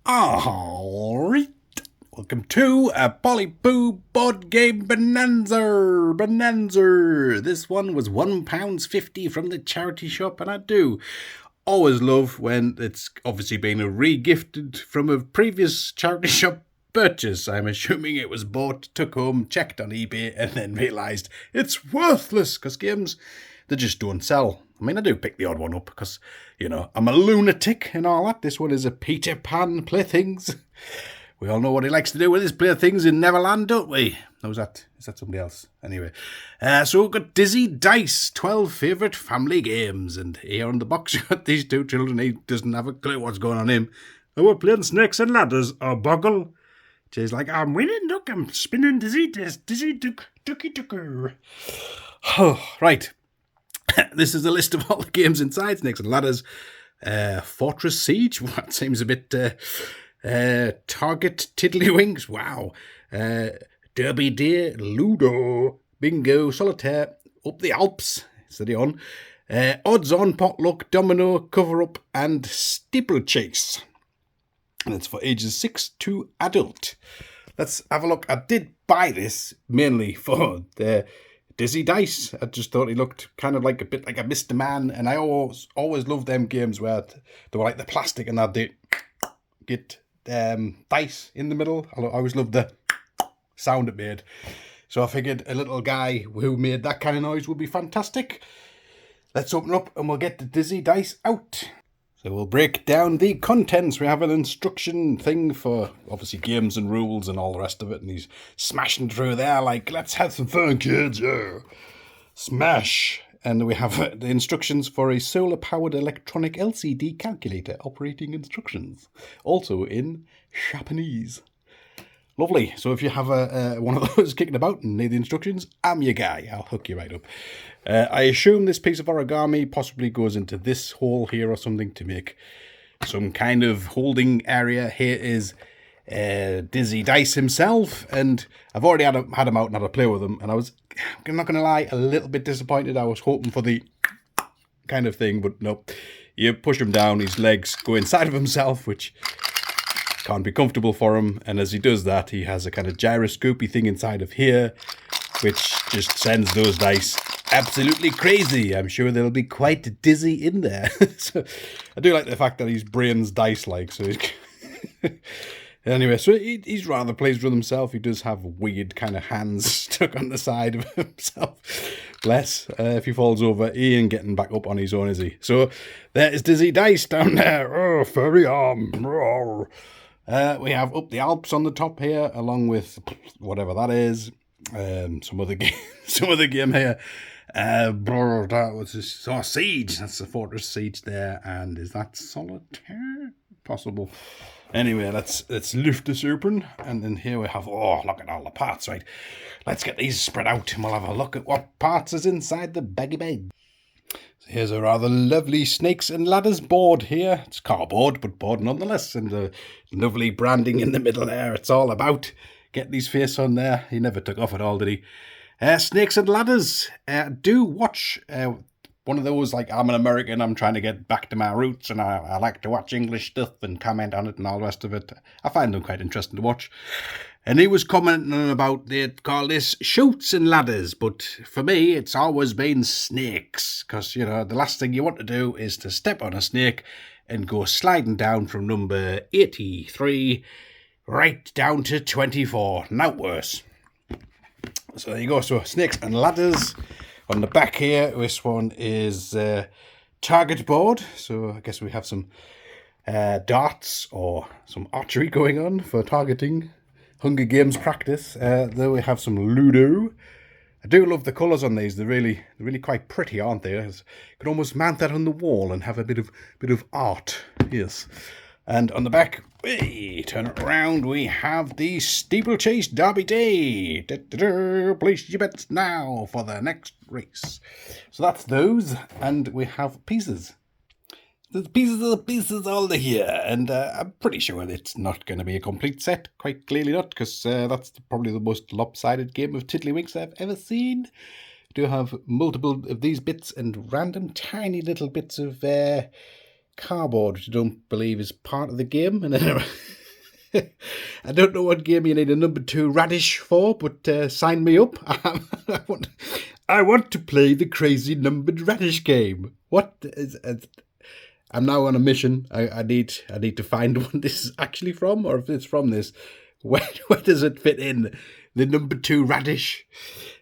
Alright, welcome to a Polyboo Board Game Bonanza. This one was £1.50 from the charity shop, and I do always love when it's obviously been re-gifted from a previous charity shop purchase. I'm assuming it was bought, took home, checked on eBay, and then realised it's worthless because games, they just don't sell. I mean, I do pick the odd one up because, you know, I'm a lunatic and all that. This one is a Peter Pan Playthings. We all know what he likes to do with his playthings in Neverland, don't we? No, is that somebody else? Anyway, so we've got Dizzy Dice, 12 favourite family games. And here on the box, you've got these two children. He doesn't have a clue what's going on him. And we're playing Snakes and Ladders, or Boggle. Jay's like, I'm winning, look, I'm spinning Dizzy Ducky Ducker. Right. This is a list of all the games inside Snakes and Ladders. Fortress Siege, that seems a bit... Target Tiddlywinks, wow. Derby Deer, Ludo, Bingo, Solitaire, Up the Alps, steady on. Odds On, Potluck, Domino, Cover Up, and Steeplechase. And it's for ages 6 to adult. Let's have a look. I did buy this mainly for the Dizzy Dice. I just thought he looked kind of like a bit like a Mr. Man, and I always loved them games where they were like the plastic and they'd get dice in the middle. I always loved the sound it made. So I figured a little guy who made that kind of noise would be fantastic. Let's open up and we'll get the Dizzy Dice out. So we'll break down the contents. We have an instruction thing for obviously games and rules and all the rest of it. And he's smashing through there like, let's have some fun, kids. Yeah. Smash. And we have the instructions for a solar-powered electronic LCD calculator operating instructions. Also in Japanese. Lovely. So if you have one of those kicking about and need the instructions, I'm your guy. I'll hook you right up. I assume this piece of origami possibly goes into this hole here or something to make some kind of holding area. Here is Dizzy Dice himself, and I've already had him out and had a play with him, and I'm not going to lie, a little bit disappointed. I was hoping for the kind of thing, but no. You push him down, his legs go inside of himself, which can't be comfortable for him, and as he does that, he has a kind of gyroscopy thing inside of here, which just sends those dice absolutely crazy. I'm sure they'll be quite dizzy in there. So I do like the fact that his brain's dice-like, so he's... Anyway, so he's rather pleased with himself. He does have weird kind of hands stuck on the side of himself. Bless. If he falls over, he ain't getting back up on his own, is he? So there is Dizzy Dice down there. Oh, furry arm. We have Up the Alps on the top here, along with whatever that is. Some other game here. That was this, Siege. That's the Fortress Siege there. And is that Solitaire? Possible. Anyway, let's lift this open, and then here we have, oh, look at all the parts, right? Let's get these spread out, and we'll have a look at what parts is inside the baggy bag. So here's a rather lovely Snakes and Ladders board here. It's cardboard, but board nonetheless, and the lovely branding in the middle there. It's all about getting his face on there. He never took off at all, did he? Snakes and Ladders. Do watch... one of those, like, I'm an American, I'm trying to get back to my roots, and I like to watch English stuff and comment on it and all the rest of it. I find them quite interesting to watch. And he was commenting about, they call this Chutes and Ladders, but for me, it's always been snakes. Because, you know, the last thing you want to do is to step on a snake and go sliding down from number 83 right down to 24. Not worse. So there you go. So Snakes and Ladders. On the back here, this one is target board. So I guess we have some darts or some archery going on for targeting. Hunger Games practice. There we have some Ludo. I do love the colours on these. They're really quite pretty, aren't they? You could almost mount that on the wall and have a bit of art. Yes. And on the back, turn it around, we have the Steeplechase Derby Day. Place your bets now for the next race. So that's those, and we have pieces. The pieces all here, and I'm pretty sure it's not going to be a complete set. Quite clearly not, because that's probably the most lopsided game of Tiddlywinks I've ever seen. I do have multiple of these bits and random tiny little bits of... cardboard, which I don't believe is part of the game, and then I don't know what game you need a number 2 radish for, but sign me up. I want to play the crazy numbered radish game. What is? I'm now on a mission. I need to find what this is actually from, or if it's from this. Where does it fit in? The number 2 radish.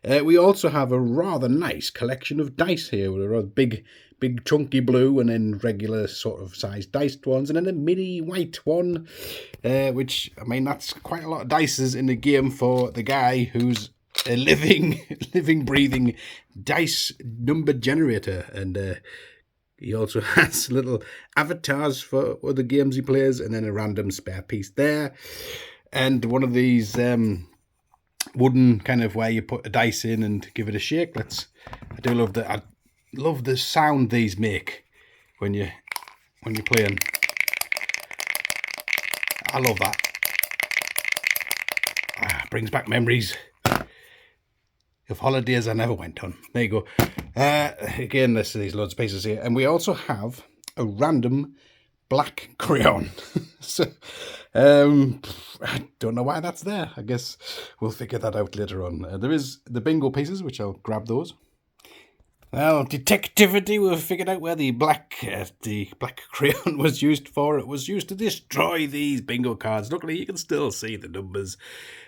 We also have a rather nice collection of dice here. With a big chunky blue, and then regular sort of sized diced ones, and then a mini white one. Which, I mean, that's quite a lot of dices in the game for the guy who's a living, breathing dice number generator. And he also has little avatars for other games he plays, and then a random spare piece there. And one of these wooden kind of where you put a dice in and give it a shake. I love the sound these make when you're playing. I love that. Brings back memories of holidays I never went on. There you go. Again, there's these loads of pieces here, and we also have a random black crayon. So, I don't know why that's there. I guess we'll figure that out later on. There is the bingo pieces, which I'll grab those. Well, detectivity, we've figured out where the black crayon was used for. It was used to destroy these bingo cards. Luckily, you can still see the numbers.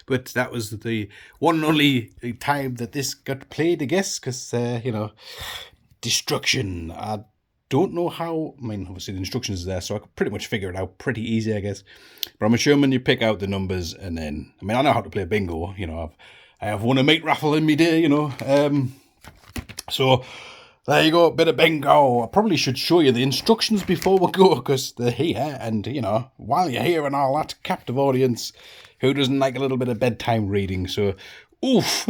But that was the one and only time that this got played, I guess, because, destruction. I don't know how. I mean, obviously the instructions are there, so I could pretty much figure it out pretty easy, I guess. But I'm assuming you pick out the numbers, and then, I mean, I know how to play bingo. I have won a mate raffle in me day, So, there you go, a bit of bingo. I probably should show you the instructions before we go, because they're here, and, while you're here and all that, captive audience, who doesn't like a little bit of bedtime reading? So, oof.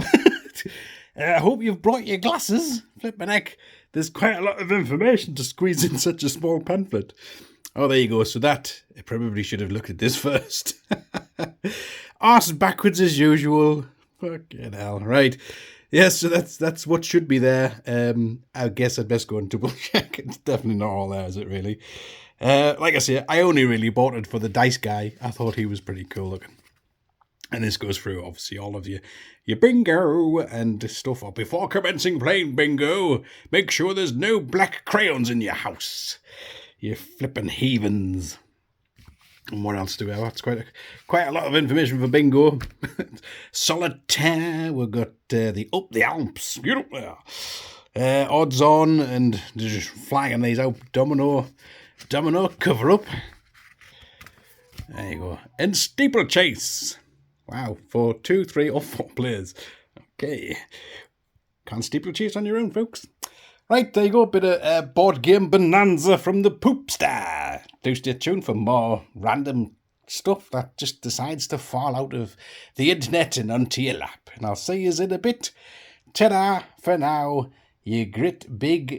I hope you've brought your glasses. Flip my neck. There's quite a lot of information to squeeze in such a small pamphlet. Oh, there you go. So I probably should have looked at this first. Arse backwards as usual. Fucking hell. Right. Yes, so that's what should be there. I guess I'd best go and double check. It's definitely not all there, is it really? Like I say, I only really bought it for the dice guy. I thought he was pretty cool looking. And this goes through, obviously, all of your bingo and stuff. Before commencing playing bingo, make sure there's no black crayons in your house. You flippin' heathens. And what else do we have? That's quite a lot of information for bingo. Solitaire. We've got the Up the Alps. Get up there. Odds on, and just flying these out. Domino cover up. There you go. And steeplechase. Wow, for 2, 3, or 4 players. Okay. Can't steeplechase on your own, folks. Right, there you go. A bit of board game bonanza from the Poopstar. Do stay tuned for more random stuff that just decides to fall out of the internet and onto your lap. And I'll see you in a bit. Ta-da for now, you grit big